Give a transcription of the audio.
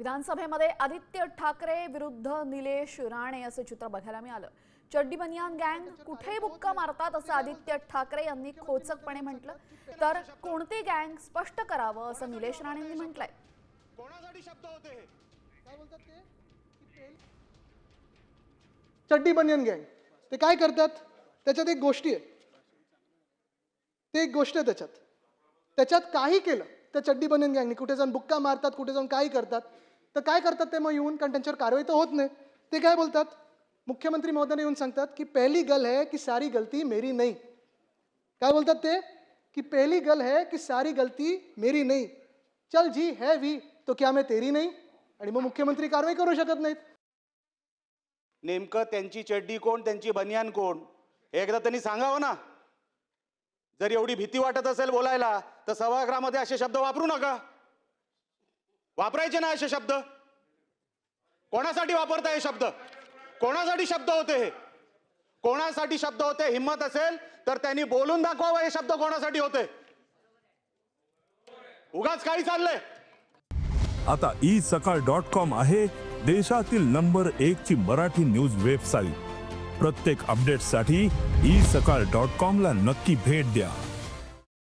विधानसभेमध्ये आदित्य ठाकरे विरुद्ध निलेश राणे असे चित्र बघायला मिळालं। चड्डी बनियान गँग कुठे बुक्का मारतात असं आदित्य ठाकरे यांनी खोचकपणे म्हटलं, तर कोणती गँग स्पष्ट करावं असं निलेश राणेंनी म्हटलंय। कोणासाठी शब्द होते हे? काय बोलतात ते? चड्डी बनियन गँग ते काय करतात? त्याच्यात एक गोष्टी आहे, ते एक गोष्ट आहे त्याच्यात काही केलं त्या चड्डी बनियन गँगने, कुठे जाऊन बुक्का मारतात, कुठे जाऊन काही करतात, तर काय करतात ते मग येऊन, कारण त्यांच्यावर कारवाई तर होत नाही, ते काय बोलतात, मुख्यमंत्री महोदयाने येऊन सांगतात की पहली गल है कि सारी गलती मेरी नहीं। काय बोलतात ते की पहली गल है कि सारी गलती मेरी नहीं, चल जी है भी तो क्या मैं तेरी नहीं, आणि मग मुख्यमंत्री कारवाई करू शकत नाहीत। नेमकं त्यांची चड्डी कोण, त्यांची बनियान कोण, एकदा त्यांनी सांगावं ना। जर एवढी भीती वाटत असेल बोलायला तर सभागृहामध्ये असे शब्द वापरू नका, वापरायचे ना असे शब्द। कोणासाठी वापरताय हे शब्द? कोणासाठी शब्द होते हे? कोणासाठी शब्द होते? हिम्मत असेल तर त्यांनी बोलून दाखवावं हे शब्द कोणासाठी होते। उगाच काही चाललंय। आता isakal.com आहे देशातील नंबर 1 ची मराठी न्यूज वेबसाईट। प्रत्येक अपडेटसाठी isakal.com ला नक्की भेट द्या।